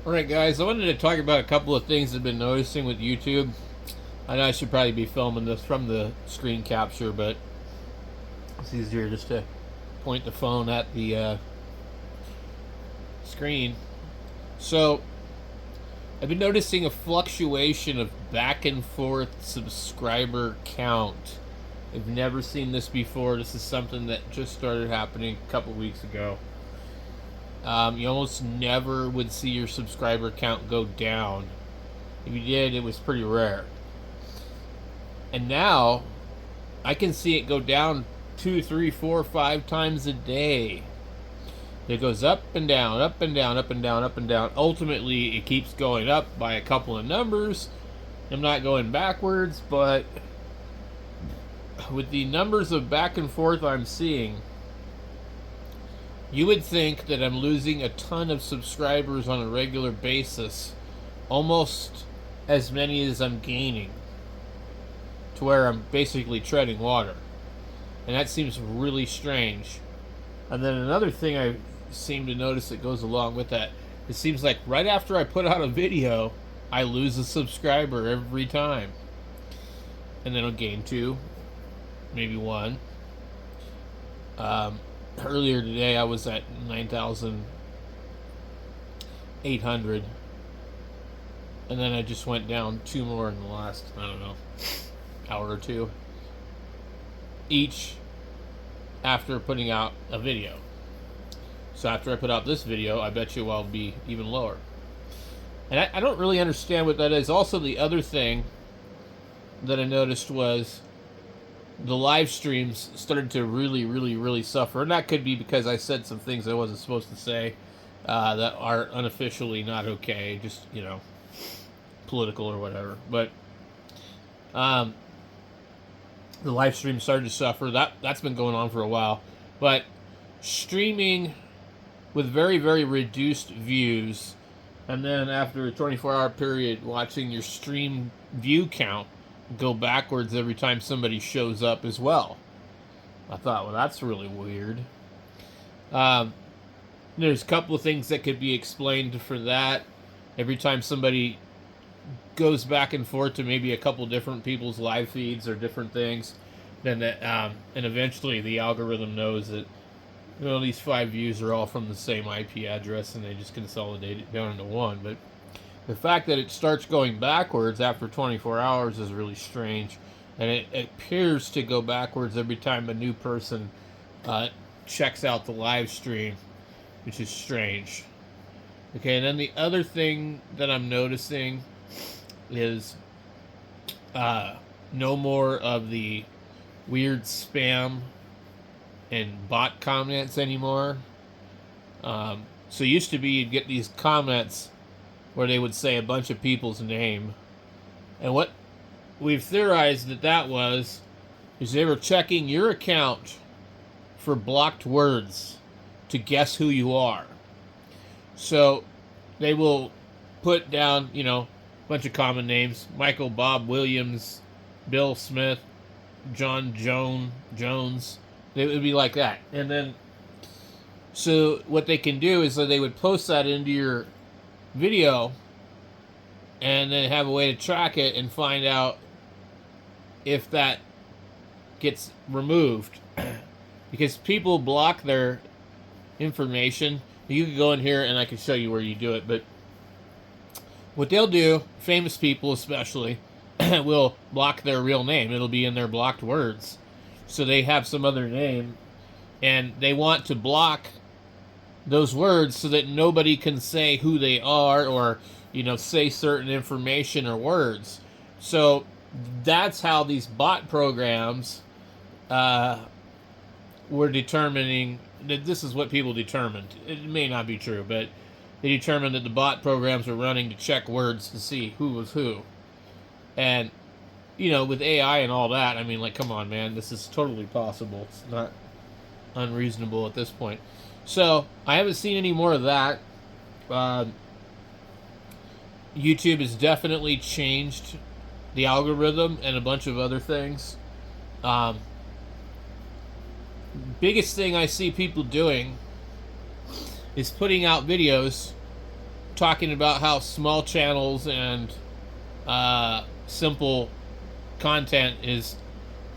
Alright guys, I wanted to talk about a couple of things I've been noticing with YouTube. I know I should probably be filming this from the screen capture, but it's easier just to point the phone at the screen. So, I've been noticing a fluctuation of back and forth subscriber count. I've never seen this before. This is something that just started happening a couple weeks ago. You almost never would see your subscriber count go down. If you did, it was pretty rare. And now, I can see it go down 2, 3, 4, 5 times a day. It goes up and down, up and down, up and down, up and down. Ultimately, it keeps going up by a couple of numbers. I'm not going backwards, but with the numbers of back and forth I'm seeing, you would think that I'm losing a ton of subscribers on a regular basis, almost as many as I'm gaining, to where I'm basically treading water. And that seems really strange. And then another thing I seem to notice that goes along with that, it seems like right after I put out a video, I lose a subscriber every time. And then I'll gain 2, maybe 1. Earlier today I was at 9,800, and then I just went down 2 more in the last, I don't know, hour or 2 each after putting out a video. So after I put out this video, I bet you I'll be even lower. And I don't really understand what that is. Also, the other thing that I noticed was the live streams started to really suffer. And that could be because I said some things I wasn't supposed to say that are unofficially not okay, just, political or whatever. But the live stream started to suffer. That's been going on for a while. But streaming with very reduced views, and then after a 24-hour period, watching your stream view count go backwards every time somebody shows up as well. I thought, well, that's really weird. There's a couple of things that could be explained for that. Every time somebody goes back and forth to maybe a couple different people's live feeds or different things, then that, and eventually the algorithm knows that, these 5 views are all from the same IP address, and they just consolidate it down into one. But the fact that it starts going backwards after 24 hours is really strange. And it appears to go backwards every time a new person checks out the live stream, which is strange. Okay, and then the other thing that I'm noticing is no more of the weird spam and bot comments anymore. So it used to be you'd get these comments where they would say a bunch of people's name. And what we've theorized that was is they were checking your account for blocked words to guess who you are. So they will put down, a bunch of common names: Michael, Bob, Williams, Bill Smith, John Jones. It would be like that. And then, so what they can do is that they would post that into your video and then have a way to track it and find out if that gets removed. Because people block their information. You can go in here and I can show you where you do it, but what they'll do, famous people especially, will block their real name. It'll be in their blocked words. So they have some other name, and they want to block those words so that nobody can say who they are or, say certain information or words. So that's how these bot programs were determining that this is what people determined. It may not be true, but they determined that the bot programs were running to check words to see who was who. And with AI and all that, come on, man, this is totally possible. It's not unreasonable at this point. So, I haven't seen any more of that. YouTube has definitely changed the algorithm and a bunch of other things. Biggest thing I see people doing is putting out videos talking about how small channels and simple content is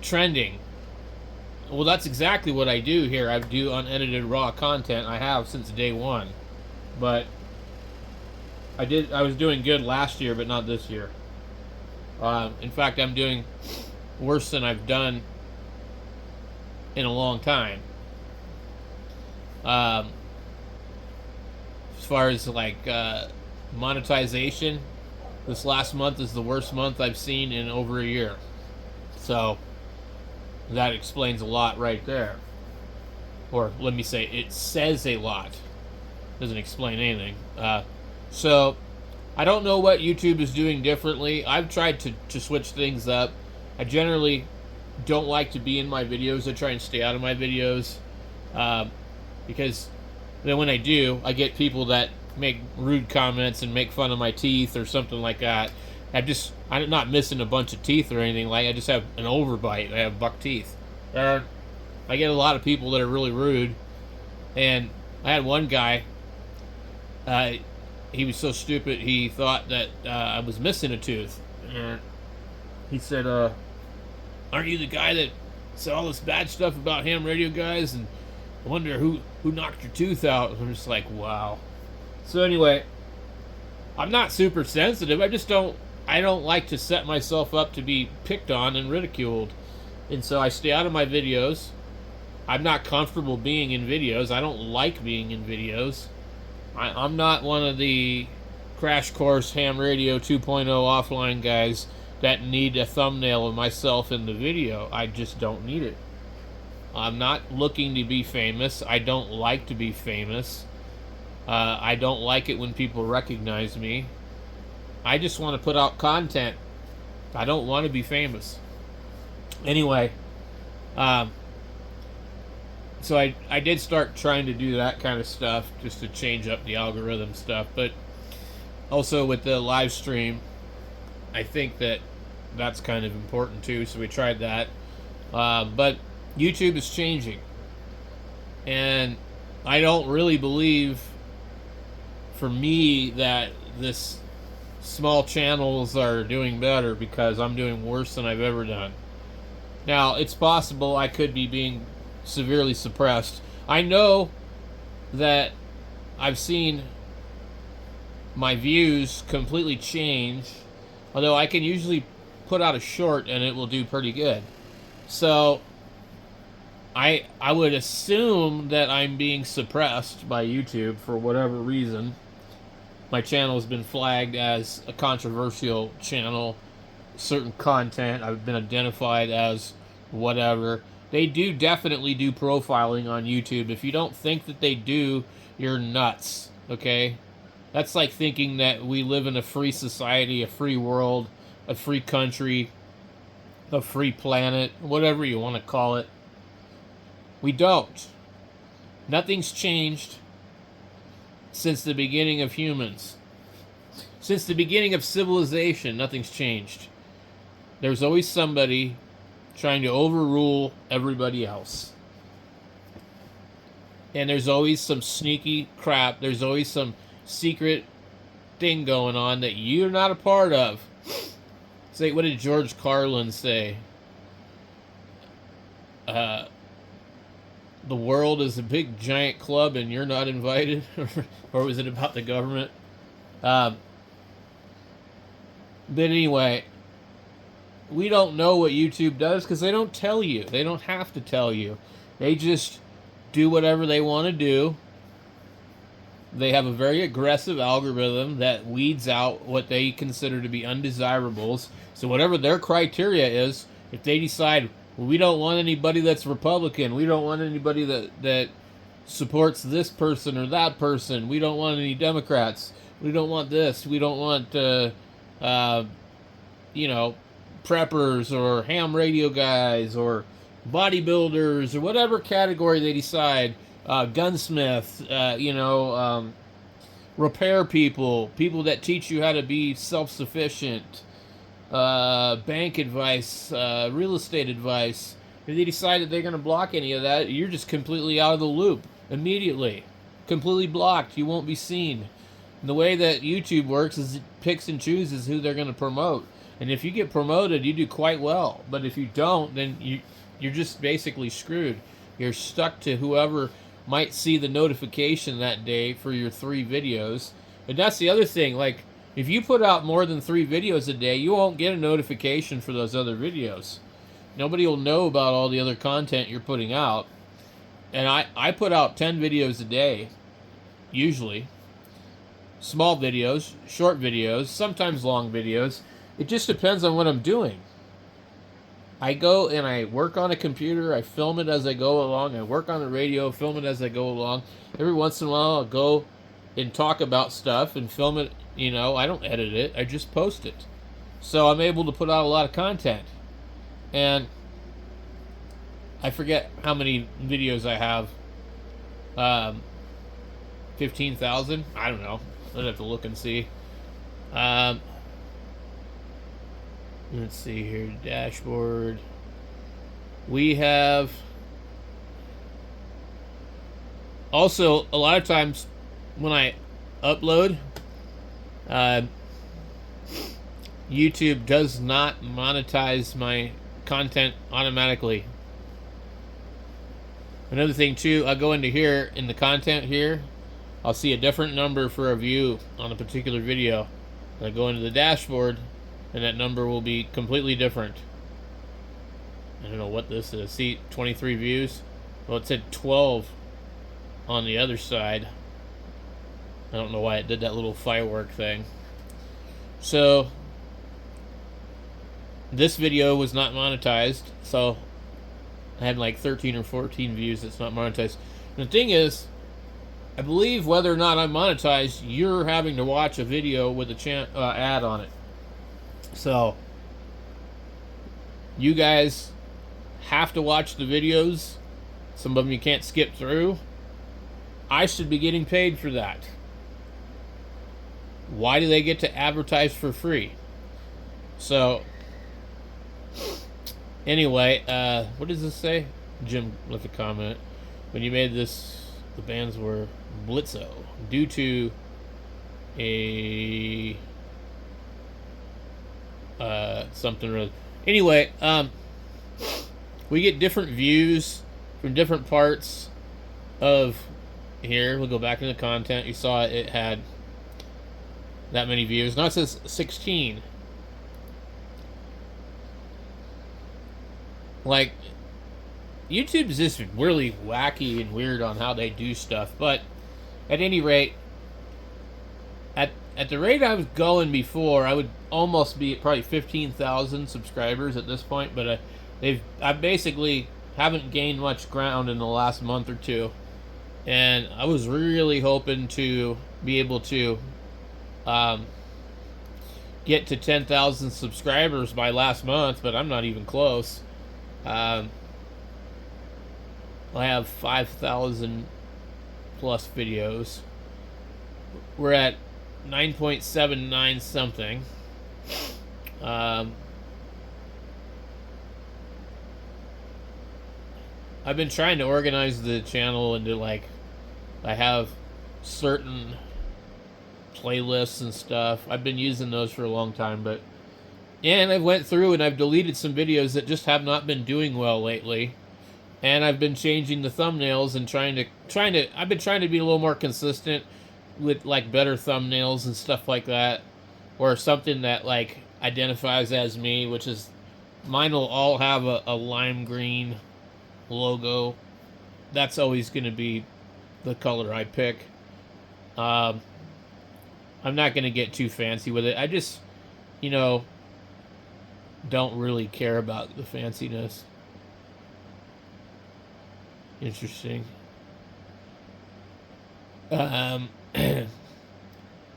trending. Well, that's exactly what I do here. I do unedited raw content. I have since day one. But I was doing good last year, but not this year. In fact, I'm doing worse than I've done in a long time. As far as like monetization, this last month is the worst month I've seen in over a year. So that explains a lot right there. Or let me say, it says a lot. Doesn't explain anything. So I don't know what YouTube is doing differently. I've tried to switch things up. I generally don't like to be in my videos. I try and stay out of my videos. Because then when I do, I get people that make rude comments and make fun of my teeth or something like that. I'm not missing a bunch of teeth or anything. Like, I just have an overbite. I have buck teeth. I get a lot of people that are really rude. And I had one guy, he was so stupid, he thought that I was missing a tooth. And he said, aren't you the guy that said all this bad stuff about ham radio guys? And I wonder who knocked your tooth out. And I'm just like, wow. So anyway, I'm not super sensitive. I don't like to set myself up to be picked on and ridiculed. And so I stay out of my videos. I'm not comfortable being in videos. I don't like being in videos. I'm not one of the crash course ham radio 2.0 offline guys that need a thumbnail of myself in the video. I just don't need it. I'm not looking to be famous. I don't like to be famous. I don't like it when people recognize me. I just want to put out content. I don't want to be famous. Anyway, so I did start trying to do that kind of stuff just to change up the algorithm stuff. But also with the live stream, I think that's kind of important too. So we tried that. But YouTube is changing. And I don't really believe, for me, that this small channels are doing better, because I'm doing worse than I've ever done. Now, it's possible I could be being severely suppressed. I know that I've seen my views completely change, although I can usually put out a short and it will do pretty good. So I would assume that I'm being suppressed by YouTube for whatever reason. My channel has been flagged as a controversial channel. Certain content, I've been identified as whatever. They definitely do profiling on YouTube. If you don't think that they do, you're nuts, okay? That's like thinking that we live in a free society, a free world, a free country, a free planet, whatever you want to call it. We don't. Nothing's changed since the beginning of humans. Since the beginning of civilization, nothing's changed. There's always somebody trying to overrule everybody else. And there's always some sneaky crap. There's always some secret thing going on that you're not a part of. Say, what did George Carlin say? The world is a big giant club and you're not invited. Or was it about the government? But anyway, we don't know what YouTube does because they don't tell you. They don't have to tell you. They just do whatever they want to do. They have a very aggressive algorithm that weeds out what they consider to be undesirables. So whatever their criteria is, if they decide, well, we don't want anybody that's Republican, we don't want anybody that supports this person or that person, we don't want any Democrats, we don't want this, we don't want, preppers or ham radio guys or bodybuilders or whatever category they decide, gunsmiths, repair people that teach you how to be self-sufficient, bank advice, real estate advice. If they decide that they're going to block any of that, you're just completely out of the loop immediately. Completely blocked. You won't be seen. The way that YouTube works is it picks and chooses who they're going to promote. And if you get promoted, you do quite well. But if you don't, then you're just basically screwed. You're stuck to whoever might see the notification that day for your 3 videos. And that's the other thing. Like, if you put out more than 3 videos a day, you won't get a notification for those other videos. Nobody will know about all the other content you're putting out. And I put out 10 videos a day, usually. Small videos, short videos, sometimes long videos. It just depends on what I'm doing. I go and I work on a computer, I film it as I go along, I work on the radio, film it as I go along. Every once in a while I'll go and talk about stuff and film it, I don't edit it, I just post it. So I'm able to put out a lot of content. And I forget how many videos I have. 15,000? I don't know. I'd have to look and see. Let's see here. Dashboard. We have... Also, a lot of times when I upload, YouTube does not monetize my content automatically. Another thing too, I'll go into here, in the content here, I'll see a different number for a view on a particular video. I go into the dashboard, and that number will be completely different. I don't know what this is. See, 23 views? Well, it said 12 on the other side. I don't know why it did that little firework thing. So, this video was not monetized, so I had like 13 or 14 views. It's not monetized. And the thing is, I believe whether or not I'm monetized, you're having to watch a video with a ad on it. So, you guys have to watch the videos. Some of them you can't skip through. I should be getting paid for that. Why do they get to advertise for free? So, anyway, what does this say? Jim left a comment. When you made this, the bands were Blitzo due to a something or other. Anyway, we get different views from different parts of here. We'll go back into content. You saw it had that many views. Now it says 16. Like, YouTube's just really wacky and weird on how they do stuff. But at any rate, at the rate I was going before, I would almost be at probably 15,000 subscribers at this point. But I basically haven't gained much ground in the last month or two, and I was really hoping to be able to get to 10,000 subscribers by last month, but I'm not even close. I have 5,000 plus videos. We're at 9.79 something. I've been trying to organize the channel into, like, I have certain playlists and stuff. I've been using those for a long time, and I went through and I've deleted some videos that just have not been doing well lately. And I've been changing the thumbnails and I've been trying to be a little more consistent with, like, better thumbnails and stuff like that, or something that, like, identifies as me, which is, mine will all have a lime green logo. That's always going to be the color I pick. I'm not going to get too fancy with it. I just, don't really care about the fanciness. Interesting. They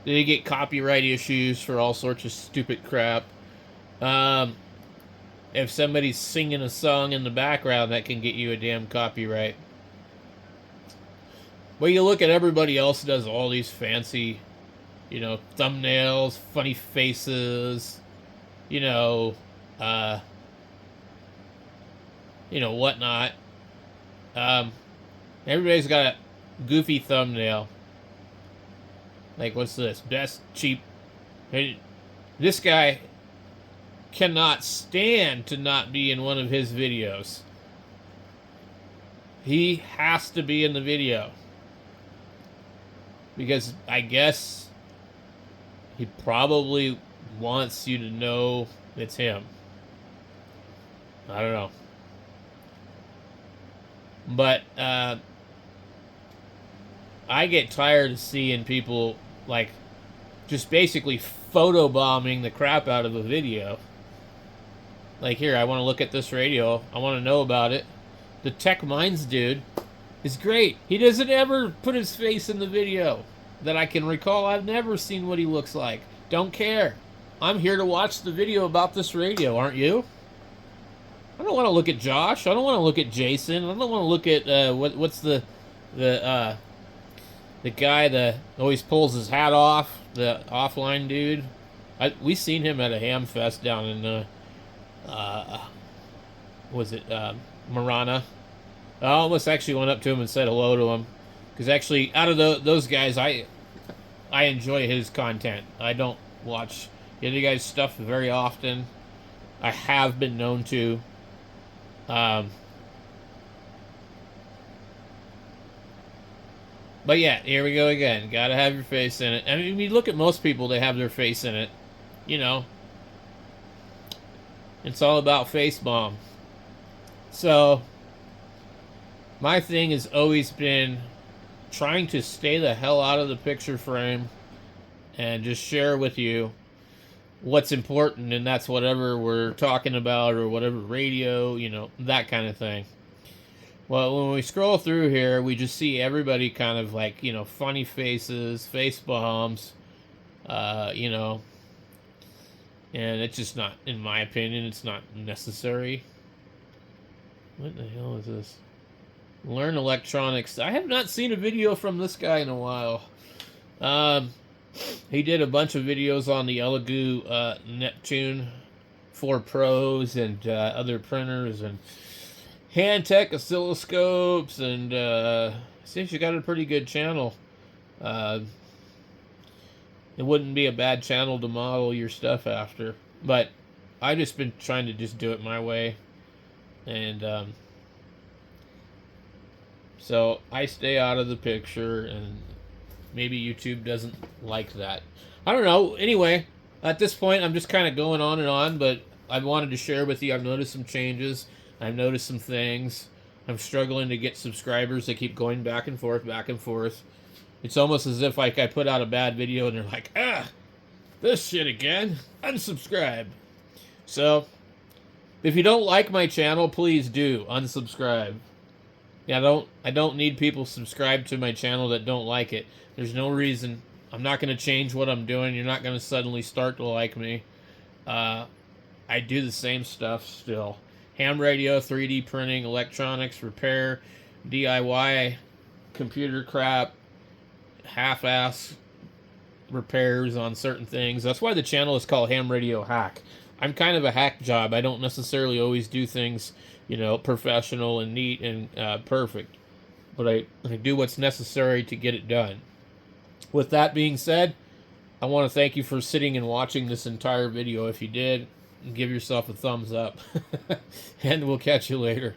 get copyright issues for all sorts of stupid crap. If somebody's singing a song in the background, that can get you a damn copyright. Well, you look at everybody else does all these fancy, thumbnails, funny faces, whatnot. Everybody's got a goofy thumbnail. Like, what's this? Best cheap. Hey, this guy cannot stand to not be in one of his videos. He has to be in the video. Because I guess he probably wants you to know it's him. I don't know. But I get tired of seeing people like just basically photobombing the crap out of a video. Like, here, I want to look at this radio. I want to know about it. The Tech Minds dude is great. He doesn't ever put his face in the video that I can recall. I've never seen what he looks like. Don't care. I'm here to watch the video about this radio, aren't you? I don't want to look at Josh. I don't want to look at Jason. I don't want to look at what's the guy that always pulls his hat off, the offline dude. We seen him at a ham fest down in was it Marana? I almost actually went up to him and said hello to him, because actually out of those guys, I enjoy his content. I don't watch the other guy's stuff very often. I have been known to. But yeah, here we go again. Gotta have your face in it. I mean, you look at most people, they have their face in it. You know. It's all about face bomb. So, my thing has always been trying to stay the hell out of the picture frame and just share with you what's important, and that's whatever we're talking about or whatever radio, you know, that kind of thing. Well, when we scroll through here, we just see everybody kind of like, you know, funny faces, face bombs, you know, and it's just not, in my opinion, it's not necessary. What the hell is this? Learn electronics. I have not seen a video from this guy in a while. He did a bunch of videos on the Elegoo Neptune 4 Pros and other printers and hand tech oscilloscopes, and seems you got a pretty good channel. It wouldn't be a bad channel to model your stuff after, but I've just been trying to just do it my way, and so I stay out of the picture, and maybe YouTube doesn't like that. I don't know. Anyway, at this point, I'm just kind of going on and on, but I wanted to share with you. I've noticed some changes. I've noticed some things. I'm struggling to get subscribers. They keep going back and forth, back and forth. It's almost as if like I put out a bad video and they're like, this shit again. Unsubscribe. So, if you don't like my channel, please do unsubscribe. Yeah, I don't need people subscribed to my channel that don't like it. There's no reason. I'm not going to change what I'm doing. You're not going to suddenly start to like me. I do the same stuff still. Ham radio, 3D printing, electronics, repair, DIY, computer crap, half-ass repairs on certain things. That's why the channel is called Ham Radio Hack. I'm kind of a hack job. I don't necessarily always do things, you know, professional and neat and perfect. But I do what's necessary to get it done. With that being said, I want to thank you for sitting and watching this entire video. If you did, give yourself a thumbs up. And we'll catch you later.